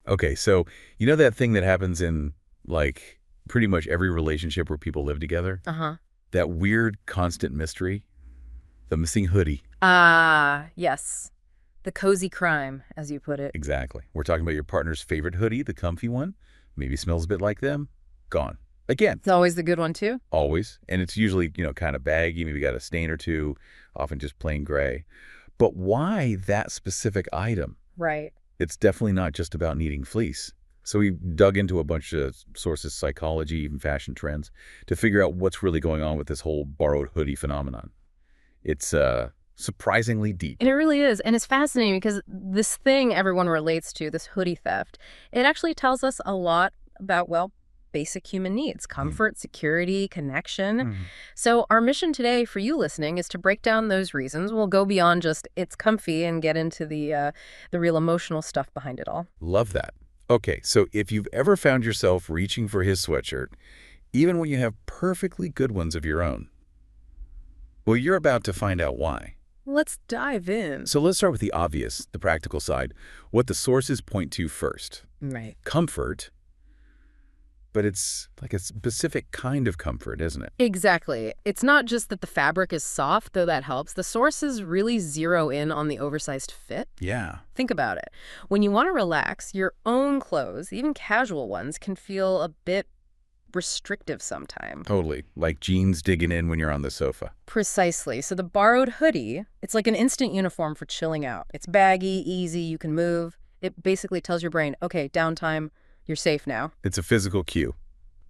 Okay, so you know that thing that happens in, like, pretty much every relationship where people live together? Uh-huh. That weird constant mystery? The missing hoodie. Ah, yes. The cozy crime, as you put it. Exactly. We're talking about your partner's favorite hoodie, the comfy one. Maybe smells a bit like them. Gone. Again. It's always the good one, too. Always. And it's usually, kind of baggy, maybe got a stain or two, often just plain gray. But why that specific item? Right. It's definitely not just about needing fleece. So we dug into a bunch of sources, psychology, even fashion trends, to figure out what's really going on with this whole borrowed hoodie phenomenon. It's surprisingly deep. And it really is. And it's fascinating because this thing everyone relates to, this hoodie theft, it actually tells us a lot about, well, basic human needs: comfort, security, connection. So our mission today for you listening is to break down those reasons. We'll go beyond just it's comfy and get into the real emotional stuff behind it all. Love that. Okay, so if you've ever found yourself reaching for his sweatshirt, even when you have perfectly good ones of your own, well, you're about to find out why. Let's dive in. So let's start with the obvious, the practical side, what the sources point to first. Right. Comfort, but it's like a specific kind of comfort, isn't it? Exactly. It's not just that the fabric is soft, though that helps. The sources really zero in on the oversized fit. Yeah. Think about it. When you want to relax, your own clothes, even casual ones, can feel a bit restrictive sometimes. Totally. Like jeans digging in when you're on the sofa. Precisely. So the borrowed hoodie, it's like an instant uniform for chilling out. It's baggy, easy, you can move. It basically tells your brain, okay, downtime, you're safe now. It's a physical cue.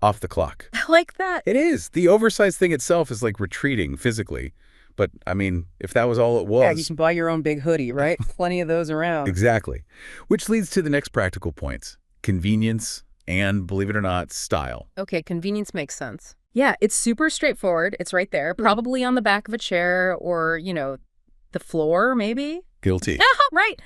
Off the clock. I like that. It is. The oversized thing itself is like retreating physically. But, I mean, if that was all it was... Yeah, you can buy your own big hoodie, right? Plenty of those around. Exactly. Which leads to the next practical points. Convenience and, believe it or not, style. Okay, convenience makes sense. Yeah, it's super straightforward. It's right there, probably on the back of a chair or, the floor, maybe. Guilty. Right.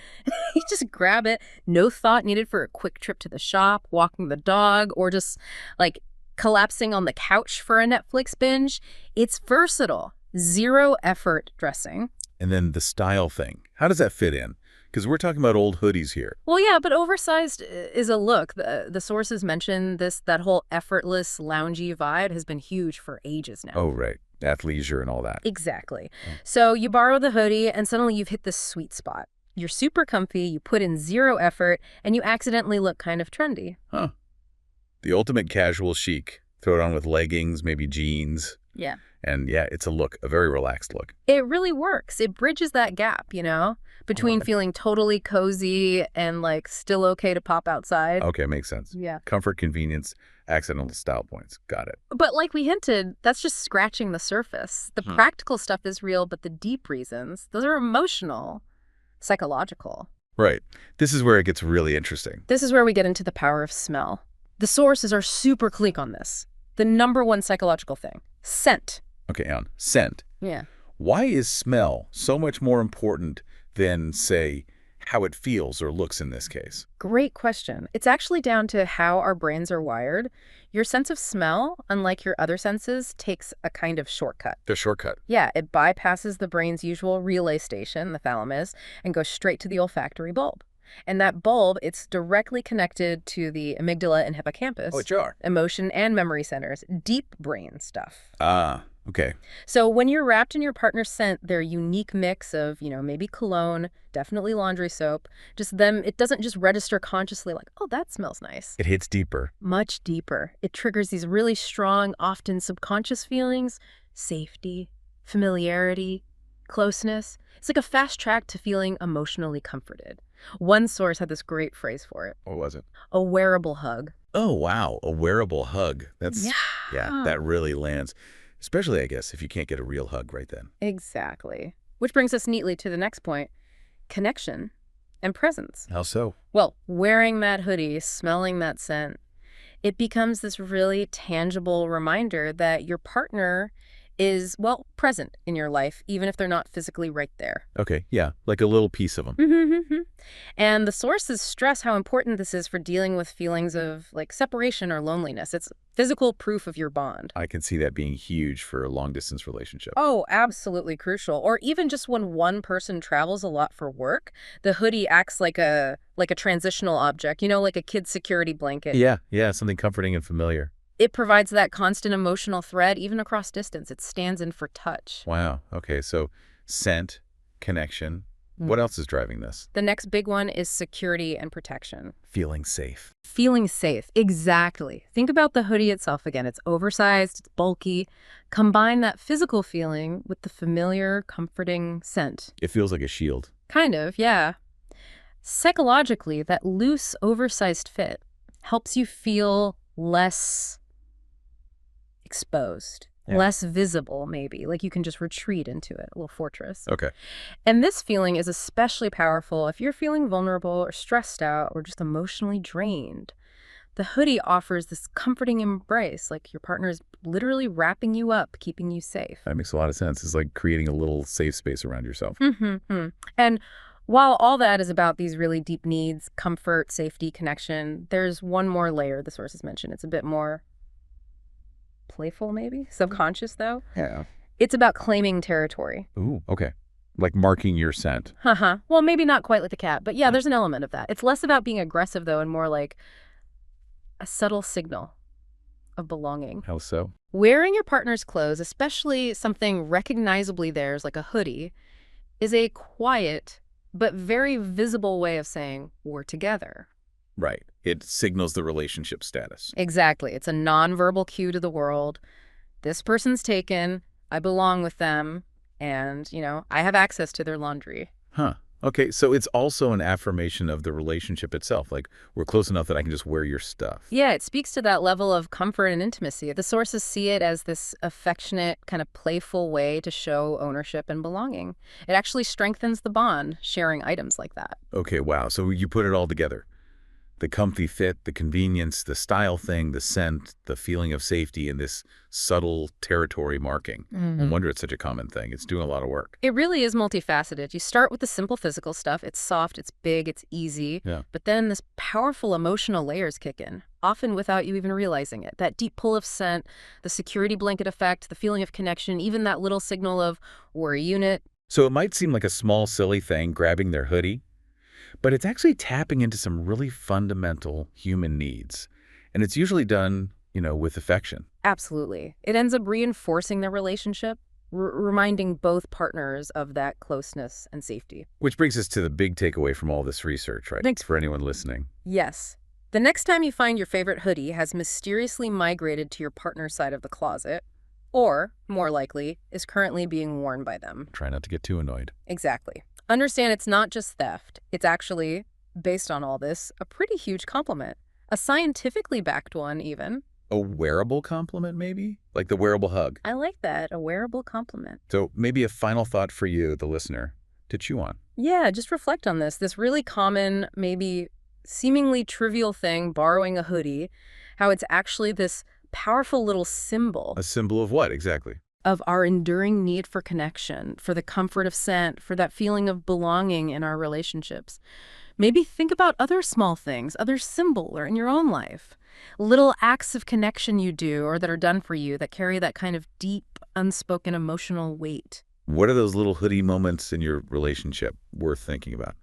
You just grab it. No thought needed for a quick trip to the shop, walking the dog, or just, like, collapsing on the couch for a Netflix binge. It's versatile. Zero effort dressing. And then the style thing. How does that fit in? Because we're talking about old hoodies here. Well, yeah, but oversized is a look. The sources mention that whole effortless, loungy vibe has been huge for ages now. Oh, right. Athleisure and all that. Exactly. So you borrow the hoodie and suddenly you've hit this sweet spot. You're super comfy, you put in zero effort, and you accidentally look kind of trendy. Huh. The ultimate casual chic. Throw it on with leggings, maybe jeans. Yeah. And yeah, it's a look, a very relaxed look. It really works. It bridges that gap, between feeling totally cozy and, like, still okay to pop outside. Okay, makes sense. Yeah. Comfort, convenience, accidental style points. Got it. But like we hinted, that's just scratching the surface. The practical stuff is real, but the deep reasons, those are emotional, psychological. Right. This is where it gets really interesting. This is where we get into the power of smell. The sources are super clear on this. The #1 psychological thing, scent. Okay, Ann, scent. Yeah. Why is smell so much more important than, say, how it feels or looks in this case? Great question. It's actually down to how our brains are wired. Your sense of smell, unlike your other senses, takes a kind of shortcut. The shortcut. Yeah, it bypasses the brain's usual relay station, the thalamus, and goes straight to the olfactory bulb. And that bulb, it's directly connected to the amygdala and hippocampus. Oh, it's sure. Emotion and memory centers, deep brain stuff. Ah, okay. So when you're wrapped in your partner's scent, their unique mix of, maybe cologne, definitely laundry soap, just them, it doesn't just register consciously like, oh, that smells nice. It hits deeper. Much deeper. It triggers these really strong, often subconscious feelings: safety, familiarity, closeness. It's like a fast track to feeling emotionally comforted. One source had this great phrase for it: What was it? a wearable hug. Oh, wow. A wearable hug. That's, Yeah. that really lands. Especially, I guess, if you can't get a real hug right then. Exactly. Which brings us neatly to the next point: connection and presence. How so? Well, wearing that hoodie, smelling that scent, it becomes this really tangible reminder that your partner is, well, present in your life, even if they're not physically right there. Okay, yeah, like a little piece of them. And the sources stress how important this is for dealing with feelings of, like, separation or loneliness. It's physical proof of your bond. I can see that being huge for a long-distance relationship. Oh, absolutely crucial. Or even just when one person travels a lot for work, the hoodie acts like a transitional object, like a kid's security blanket. Yeah, something comforting and familiar. It provides that constant emotional thread, even across distance. It stands in for touch. Wow, okay, so scent, connection. What else is driving this? The next big one is security and protection. Feeling safe. Feeling safe, exactly. Think about the hoodie itself again. It's oversized, it's bulky. Combine that physical feeling with the familiar, comforting scent. It feels like a shield. Kind of, yeah. Psychologically, that loose, oversized fit helps you feel less exposed, less visible, maybe. Like you can just retreat into it, a little fortress. Okay. And this feeling is especially powerful if you're feeling vulnerable or stressed out or just emotionally drained. The hoodie offers this comforting embrace, like your partner is literally wrapping you up, keeping you safe. That makes a lot of sense. It's like creating a little safe space around yourself. And while all that is about these really deep needs, comfort, safety, connection, there's one more layer the sources mention. It's a bit more playful, maybe? Subconscious, though? Yeah. It's about claiming territory. Ooh, okay. Like marking your scent. Well, maybe not quite like the cat, but yeah, there's an element of that. It's less about being aggressive, though, and more like a subtle signal of belonging. How so? Wearing your partner's clothes, especially something recognizably theirs, like a hoodie, is a quiet but very visible way of saying, we're together. Right. It signals the relationship status. Exactly. It's a nonverbal cue to the world. This person's taken, I belong with them, and, I have access to their laundry. Huh. Okay, so it's also an affirmation of the relationship itself. Like, we're close enough that I can just wear your stuff. Yeah, it speaks to that level of comfort and intimacy. The sources see it as this affectionate, kind of playful way to show ownership and belonging. It actually strengthens the bond, sharing items like that. Okay, wow. So you put it all together. The comfy fit, the convenience, the style thing, the scent, the feeling of safety, and this subtle territory marking. No wonder it's such a common thing. It's doing a lot of work. It really is multifaceted. You start with the simple physical stuff. It's soft, it's big, it's easy. Yeah. But then this powerful emotional layers kick in, often without you even realizing it. That deep pull of scent, the security blanket effect, the feeling of connection, even that little signal of we're a unit. So it might seem like a small, silly thing, grabbing their hoodie, but it's actually tapping into some really fundamental human needs. And it's usually done, with affection. Absolutely. It ends up reinforcing their relationship, reminding both partners of that closeness and safety. Which brings us to the big takeaway from all this research, right? Thanks. For anyone listening. Yes. The next time you find your favorite hoodie has mysteriously migrated to your partner's side of the closet, or, more likely, is currently being worn by them. Try not to get too annoyed. Exactly. Understand it's not just theft. It's actually, based on all this, a pretty huge compliment. A scientifically backed one, even. A wearable compliment, maybe? Like the wearable hug. I like that, a wearable compliment. So maybe a final thought for you, the listener, to chew on. Yeah, just reflect on this. This really common, maybe seemingly trivial thing, borrowing a hoodie, how it's actually this powerful little symbol. A symbol of what, exactly? Of our enduring need for connection, for the comfort of scent, for that feeling of belonging in our relationships. Maybe think about other small things, other symbols in your own life. Little acts of connection you do or that are done for you that carry that kind of deep, unspoken emotional weight. What are those little hoodie moments in your relationship worth thinking about?